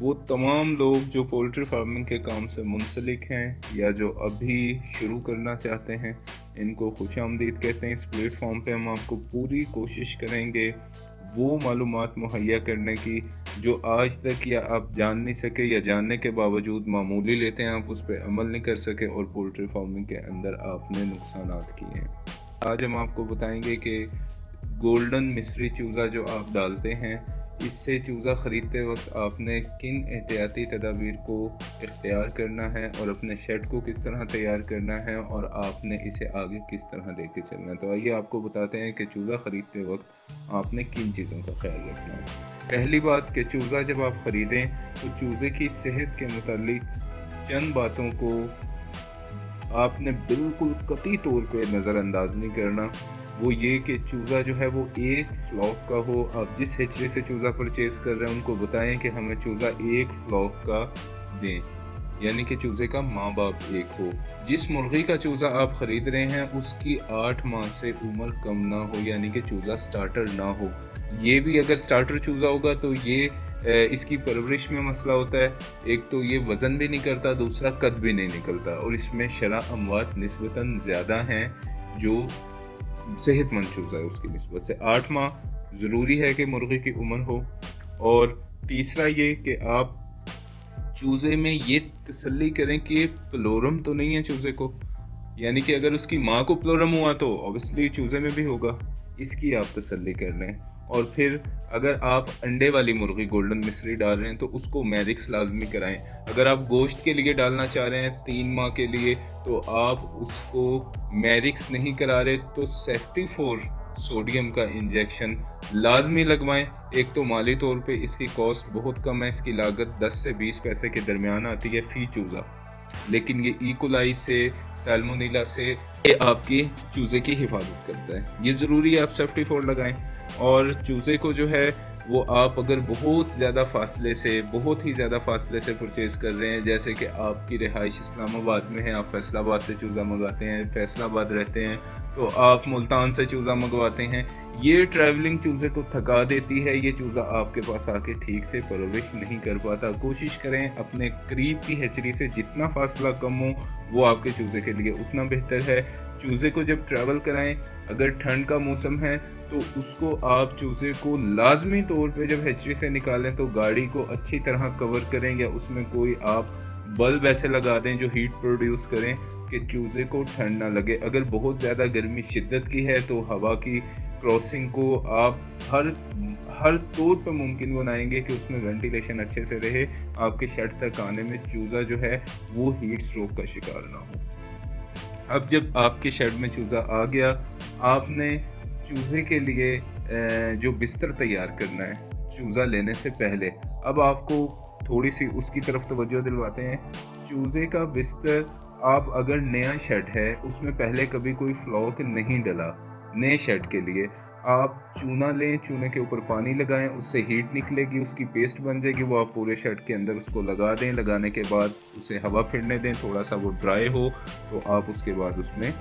वो तमाम लोग जो पोल्ट्री फार्मिंग के काम से मुंसलिक हैं या जो अभी शुरू करना चाहते हैं, इनको खुशामदीद कहते हैं। इस प्लेटफॉर्म पे हम आपको पूरी कोशिश करेंगे वो मालूमात मुहैया करने की जो आज तक या आप जान नहीं सके या जानने के बावजूद मामूली लेते हैं, आप उस पर अमल नहीं कर सके और पोल्ट्री फार्मिंग के अंदर आपने नुकसानात किए हैं। आज हम आपको बताएंगे कि गोल्डन मिस्री चूज़ा जो आप डालते हैं, इससे चूज़ा ख़रीदते वक्त आपने किन एहतियाती तदाबीर को इख्तियार करना है और अपने शेड को किस तरह तैयार करना है और आपने इसे आगे किस तरह लेके चलना है। तो आइए आपको बताते हैं कि चूज़ा ख़रीदते वक्त आपने किन चीज़ों का ख्याल रखना है। पहली बात कि चूज़ा जब आप ख़रीदें तो चूज़े की सेहत के मुतालिक चंद बातों को आपने बिल्कुल कतई तौर पे नज़रअंदाज नहीं करना। वो ये कि चूज़ा जो है वो एक फ्लॉक का हो। आप जिस हेचरे से चूज़ा परचेज़ कर रहे हैं उनको बताएं कि हमें चूज़ा एक फ्लॉक का दें, यानी कि चूज़े का माँ बाप एक हो। जिस मुर्गी का चूज़ा आप ख़रीद रहे हैं उसकी 8 माह से उम्र कम ना हो, यानी कि चूज़ा स्टार्टर ना हो। ये भी अगर स्टार्टर चूज़ा होगा तो ये इसकी परवरिश में मसला होता है। एक तो ये वज़न भी नहीं करता, दूसरा कद भी नहीं निकलता और इसमें शरह अमवात निस्बतन ज़्यादा हैं जो सेहतमंद चूज़ा है उसकी निस्बत से। 8 माह ज़रूरी है कि मुर्गी की उम्र हो। और तीसरा ये कि आप चूज़े में ये तसल्ली करें कि प्लोरम तो नहीं है चूज़े को, यानी कि अगर उसकी माँ को प्लोरम हुआ तो ऑब्वियसली चूज़े में भी होगा, इसकी आप तसल्ली कर लें। और फिर अगर आप अंडे वाली मुर्गी गोल्डन मिस्री डाल रहे हैं तो उसको मैरिक्स लाजमी कराएं। अगर आप गोश्त के लिए डालना चाह रहे हैं 3 माह के लिए तो आप उसको मैरिक्स नहीं करा रहे तो सेफ्टी फोर सोडियम का इंजेक्शन लाजमी लगवाएं। एक तो माली तौर पे इसकी कॉस्ट बहुत कम है, इसकी लागत 10 से 20 पैसे के दरमियान आती है फ़ी चूज़ा, लेकिन ये इकोलाई से, सैल्मोनेला से ये आपकी चूज़े की हिफाजत करता है। ये ज़रूरी है आप सेफ्टी फोर लगाएं। और चूज़े को जो है वो आप अगर बहुत ज़्यादा फासले से परचेज़ कर रहे हैं, जैसे कि आपकी रिहाइश इस्लामाबाद में है, आप फैसलाबाद से चूज़ा मंगवाते हैं, फैसलाबाद रहते हैं तो आप मुल्तान से चूज़ा मंगवाते हैं, ये ट्रैवलिंग चूज़े को थका देती है। ये चूज़ा आपके पास आके ठीक से परवरिश नहीं कर पाता। कोशिश करें अपने करीब की हैचरी से जितना फासला कम हो वो आपके चूज़े के लिए उतना बेहतर है। चूज़े को जब ट्रैवल कराएं, अगर ठंड का मौसम है तो उसको आप चूज़े को लाजमी तौर पे जब हैचरी से निकालें तो गाड़ी को अच्छी तरह कवर करें या उसमें कोई आप बल्ब ऐसे लगा दें जो हीट प्रोड्यूस करें कि चूज़े को ठंड ना लगे। अगर बहुत ज़्यादा गर्मी शिद्दत की है तो हवा की क्रॉसिंग को आप हर तौर पर मुमकिन बनाएंगे कि उसमें वेंटिलेशन अच्छे से रहे, आपके शेड तक आने में चूज़ा जो है वो हीट स्ट्रोक का शिकार ना हो। अब जब आपके शेड में चूज़ा आ गया, आपने चूज़े के लिए जो बिस्तर तैयार करना है चूज़ा लेने से पहले, अब आपको थोड़ी सी उसकी तरफ तवज्जो दिलवाते हैं। चूज़े का बिस्तर आप अगर नया शेड है उसमें पहले कभी कोई फ्लॉक नहीं डला, नए शेड के लिए आप चूना लें, चूने के ऊपर पानी लगाएं, उससे हीट निकलेगी, उसकी पेस्ट बन जाएगी, वो आप पूरे शेड के अंदर उसको लगा दें। लगाने के बाद उसे हवा फिरने दें, थोड़ा सा वो ड्राई हो तो आप उसके बाद उसमें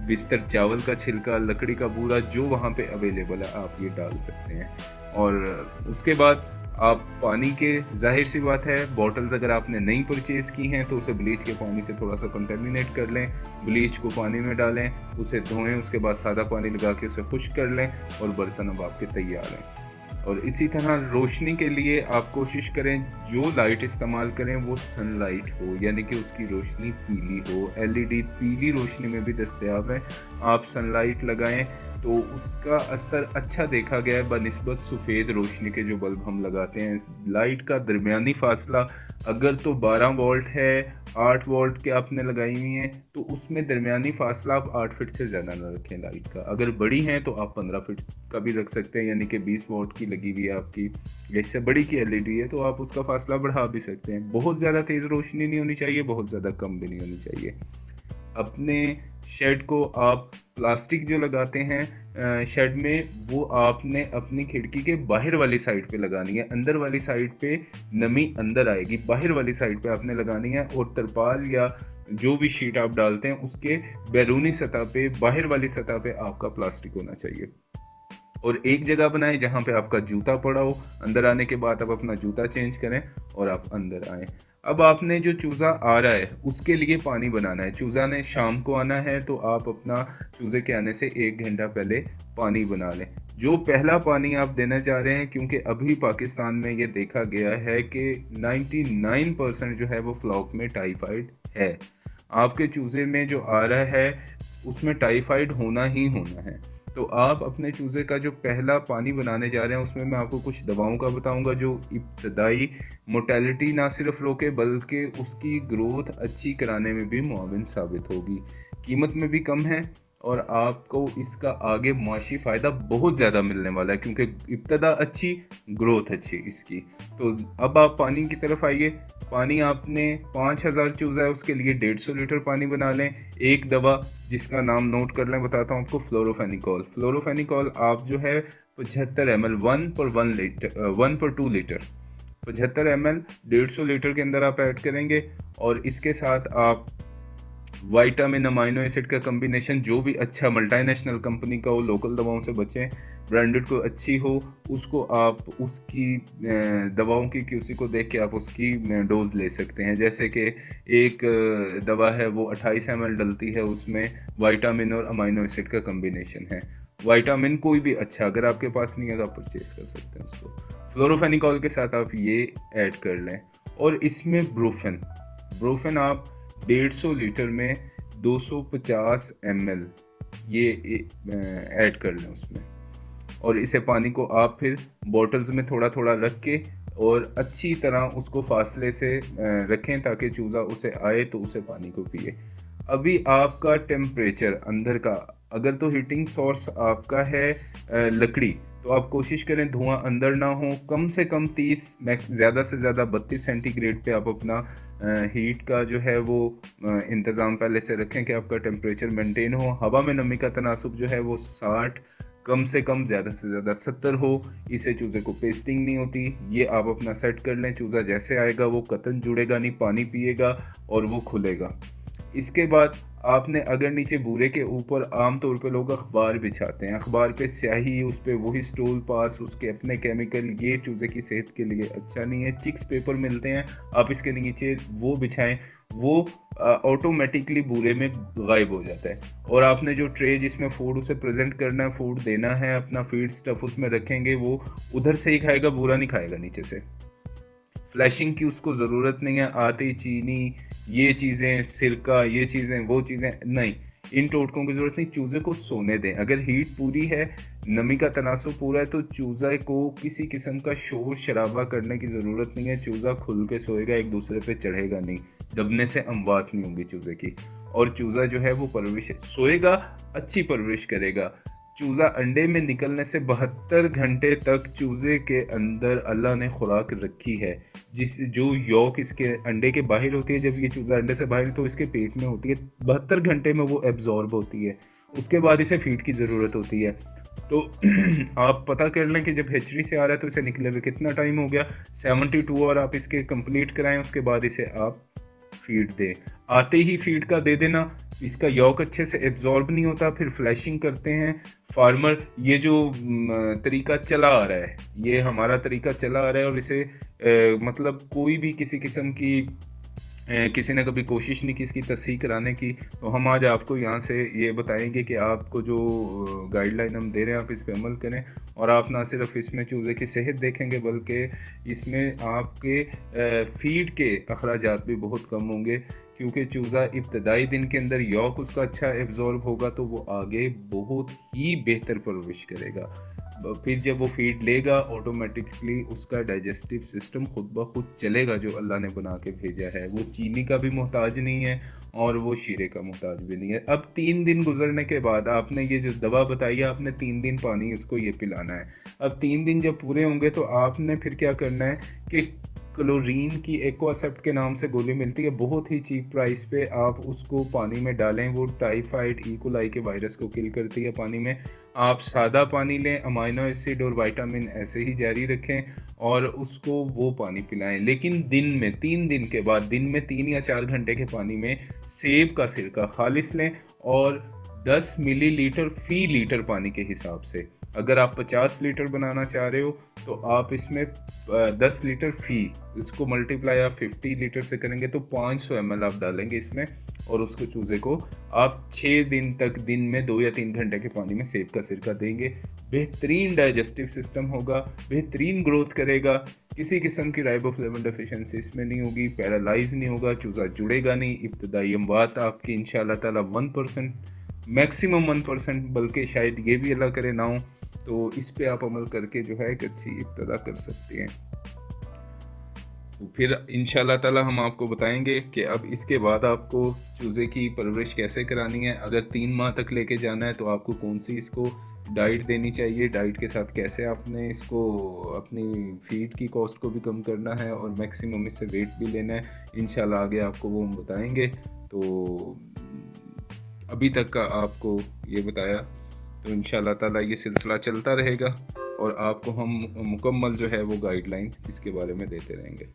बिस्तर, चावल का छिलका, लकड़ी का बूरा जो वहाँ पे अवेलेबल है आप ये डाल सकते हैं। और उसके बाद आप पानी के, जाहिर सी बात है बॉटल्स अगर आपने नई परचेज़ की हैं तो उसे ब्लीच के पानी से थोड़ा सा कंटेमिनेट कर लें, ब्लीच को पानी में डालें, उसे धोएं, उसके बाद सादा पानी लगा के उसे खुश्क कर लें और बर्तन अब आपके तैयार हैं। और इसी तरह रोशनी के लिए आप कोशिश करें जो लाइट इस्तेमाल करें वो सनलाइट हो, यानी कि उसकी रोशनी पीली हो। एलईडी पीली रोशनी में भी दस्तयाब है, आप सनलाइट लगाएं तो उसका असर अच्छा देखा गया है बनिस्बत सफ़ेद रोशनी के जो बल्ब हम लगाते हैं। लाइट का दरमियानी फासला अगर तो 12 वोल्ट है, 8 वोल्ट के आपने लगाई हुई हैं तो उसमें दरमियानी फासला आप 8 फीट से ज़्यादा ना रखें लाइट का। अगर बड़ी हैं तो आप 15 फीट का भी रख सकते हैं, यानी कि 20 वोल्ट की लगी हुई है आपकी, इससे बड़ी की एलईडी है तो आप उसका फासला बढ़ा भी सकते हैं। बहुत ज़्यादा तेज़ रोशनी नहीं होनी चाहिए, बहुत ज़्यादा कम भी नहीं होनी चाहिए। अपने शेड को आप प्लास्टिक जो लगाते हैं शेड में, वो आपने अपनी खिड़की के बाहर वाली साइड पे लगानी है। अंदर वाली साइड पे नमी अंदर आएगी, बाहर वाली साइड पे आपने लगानी है। और तरपाल या जो भी शीट आप डालते हैं उसके बैरूनी सतह पे, बाहर वाली सतह पे आपका प्लास्टिक होना चाहिए। और एक जगह बनाएं जहाँ पे आपका जूता पड़ा हो। अंदर आने के बाद आप अपना जूता चेंज करें और आप अंदर आएं। अब आपने जो चूज़ा आ रहा है उसके लिए पानी बनाना है। चूज़ा ने शाम को आना है तो आप अपना चूज़े के आने से 1 घंटा पहले पानी बना लें। जो पहला पानी आप देना चाह रहे हैं, क्योंकि अभी पाकिस्तान में ये देखा गया है कि 99% जो है वो फ्लॉक में टाइफाइड है। आपके चूज़े में जो आ रहा है उसमें टाइफाइड होना ही होना है। तो आप अपने चूज़े का जो पहला पानी बनाने जा रहे हैं उसमें मैं आपको कुछ दवाओं का बताऊंगा जो इब्तदाई मोटेलिटी ना सिर्फ रोके बल्कि उसकी ग्रोथ अच्छी कराने में भी मुआविन साबित होगी। कीमत में भी कम है और आपको इसका आगे मुआशी फ़ायदा बहुत ज़्यादा मिलने वाला है, क्योंकि इब्तदा अच्छी, ग्रोथ अच्छी इसकी। तो अब आप पानी की तरफ आइए। पानी आपने 5000 चूज़ा है उसके लिए 150 लीटर पानी बना लें। एक दवा जिसका नाम नोट कर लें, बताता हूँ आपको, फ्लोरोफेनिकॉल। फ्लोरोफेनिकॉल आप जो है 75 ml 1/2 लीटर 75 ml 150 लीटर के अंदर आप ऐड करेंगे। और इसके साथ आप वाइटामिन अमाइनो एसिड का कम्बिनेशन, जो भी अच्छा मल्टीनेशनल कंपनी का हो, लोकल दवाओं से बचें, ब्रांडेड को अच्छी हो उसको आप उसकी दवाओं की क्यूसी को देख के आप उसकी डोज ले सकते हैं। जैसे कि एक दवा है वो 28 ml डलती है, उसमें वाइटामिन और अमाइनो एसिड का कम्बिनेशन है। वाइटामिन कोई भी अच्छा अगर आपके पास नहीं है तो आप परचेज कर सकते हैं उसको। फ्लोरोफेनिकॉल के साथ आप ये ऐड कर लें। और इसमें ब्रोफेन आप 150 लीटर में 250 ml ये ऐड कर लें उसमें। और इसे पानी को आप फिर बॉटल्स में थोड़ा थोड़ा रख के और अच्छी तरह उसको फासले से रखें ताकि चूज़ा उसे आए तो उसे पानी को पिए। अभी आपका टेम्परेचर अंदर का, अगर तो हीटिंग सोर्स आपका है लकड़ी, तो आप कोशिश करें धुआं अंदर ना हो। कम से कम 30, ज़्यादा से ज़्यादा 32 सेंटीग्रेड पे आप अपना हीट का जो है वो इंतज़ाम पहले से रखें कि आपका टेम्परेचर मेंटेन हो। हवा में नमी का तनासुब जो है वो 60, कम से कम ज़्यादा से ज़्यादा 70 हो। इससे चूज़े को पेस्टिंग नहीं होती। ये आप अपना सेट कर लें। चूज़ा जैसे आएगा वो कतन जुड़ेगा नहीं, पानी पिएगा और वो खुलेगा। इसके बाद आपने अगर नीचे बूरे के ऊपर आमतौर पे लोग अखबार बिछाते हैं, अखबार पे स्याही, उस पर वही स्टूल पास, उसके अपने केमिकल, ये चूज़े की सेहत के लिए अच्छा नहीं है। चिक्स पेपर मिलते हैं, आप इसके नीचे वो बिछाएं, वो ऑटोमेटिकली बूरे में गायब हो जाता है। और आपने जो ट्रे जिसमें फूड उसे प्रेजेंट करना है, फूड देना है, अपना फीड स्टफ उसमें रखेंगे, वो उधर से ही खाएगा, बूरा नहीं खाएगा नीचे से। फ्लैशिंग की उसको ज़रूरत नहीं है। आटे, चीनी, ये चीज़ें, सिरका, ये चीज़ें, वो चीज़ें नहीं, इन टोटकों की ज़रूरत नहीं। चूज़े को सोने दें। अगर हीट पूरी है, नमी का तनासुब पूरा है, तो चूज़े को किसी किस्म का शोर शराबा करने की ज़रूरत नहीं है। चूज़ा खुल के सोएगा, एक दूसरे पे चढ़ेगा नहीं, दबने से अमवात नहीं होगी चूज़े की। और चूज़ा जो है वो परवरिश सोएगा, अच्छी परवरिश करेगा। चूज़ा अंडे में निकलने से 72 घंटे तक चूज़े के अंदर अल्लाह ने खुराक रखी है, जिस जो यौक इसके अंडे के बाहर होती है, जब ये चूज़ा अंडे से बाहर तो इसके पेट में होती है, 72 घंटे में वो एब्जॉर्ब होती है। उसके बाद इसे फीड की ज़रूरत होती है। तो आप पता कर लें कि जब हेचरी से आ रहा है तो इसे निकले हुए कितना टाइम हो गया, 72 और आप इसके कंप्लीट कराएं। उसके बाद इसे आप फीड दे। आते ही फीड का दे देना, इसका यौक अच्छे से एब्जॉर्ब नहीं होता, फिर फ्लैशिंग करते हैं फार्मर। ये जो तरीका चला आ रहा है, ये हमारा तरीका चला आ रहा है और इसे मतलब कोई भी किसी किस्म की किसी ने कभी कोशिश नहीं की इसकी तस्हीह कराने की। तो हम आज आपको यहाँ से ये बताएंगे कि आपको जो गाइडलाइन हम दे रहे हैं आप इस पर अमल करें। और आप ना सिर्फ इसमें चूज़े की सेहत देखेंगे बल्कि इसमें आपके फीड के अखराजात भी बहुत कम होंगे, क्योंकि चूज़ा इब्तदाई दिन के अंदर यौक उसका अच्छा एब्जॉर्ब होगा तो वो आगे बहुत ही बेहतर परवरिश करेगा। फिर जब वो फीड लेगा ऑटोमेटिकली उसका डाइजेस्टिव सिस्टम खुद ब खुद चलेगा, जो अल्लाह ने बना के भेजा है। वो चीनी का भी मोहताज नहीं है और वो शीरे का मोहताज भी नहीं है। अब 3 दिन गुजरने के बाद आपने ये जो दवा बताई है, आपने 3 दिन पानी उसको ये पिलाना है। अब 3 दिन जब पूरे होंगे तो आपने फिर क्या करना है कि क्लोरीन की एक्वासेप्ट के नाम से गोली मिलती है, बहुत ही चीप प्राइस पे, आप उसको पानी में डालें। वो टाइफाइड, इकोलाई के वायरस को किल करती है पानी में। आप सादा पानी लें, अमाइनो एसिड और विटामिन ऐसे ही जारी रखें और उसको वो पानी पिलाएं। लेकिन दिन में 3 दिन के बाद, दिन में 3 या 4 घंटे के पानी में सेब का सिरका खालिस लें और 10 मिलीलीटर फी लीटर पानी के हिसाब से अगर आप 50 लीटर बनाना चाह रहे हो तो आप इसमें 10 लीटर फी, इसको मल्टीप्लाई आप 50 लीटर से करेंगे तो 500 ml आप डालेंगे इसमें, और उसको चूज़े को आप 6 दिन तक दिन में 2 या 3 घंटे के पानी में सेब का सिरका देंगे। बेहतरीन डाइजेस्टिव सिस्टम होगा, बेहतरीन ग्रोथ करेगा, किसी किस्म की राइबोफ्लेविन डेफिशिएंसी इसमें नहीं होगी, पैरालाइज नहीं होगा, चूज़ा जुड़ेगा नहीं, इब्तदाई अमवात आपकी इंशाल्लाह ताला 1%, मैक्सिमम 1%, बल्कि शायद ये भी अल्लाह करे ना हो। तो इस पे आप अमल करके जो है एक अच्छी इब्तदा कर सकते हैं। तो फिर इंशाल्लाह ताला हम आपको बताएंगे कि अब इसके बाद आपको चूज़े की परवरिश कैसे करानी है। अगर 3 माह तक लेके जाना है तो आपको कौन सी इसको डाइट देनी चाहिए, डाइट के साथ कैसे आपने इसको अपनी फीड की कॉस्ट को भी कम करना है और मैक्सिमम इससे वेट भी लेना है। इंशाल्लाह आगे आपको वो हम बताएंगे। तो अभी तक का आपको ये बताया, तो इंशाल्लाह ताला ये सिलसिला चलता रहेगा और आपको हम मुकम्मल जो है वो गाइडलाइन इसके बारे में देते रहेंगे।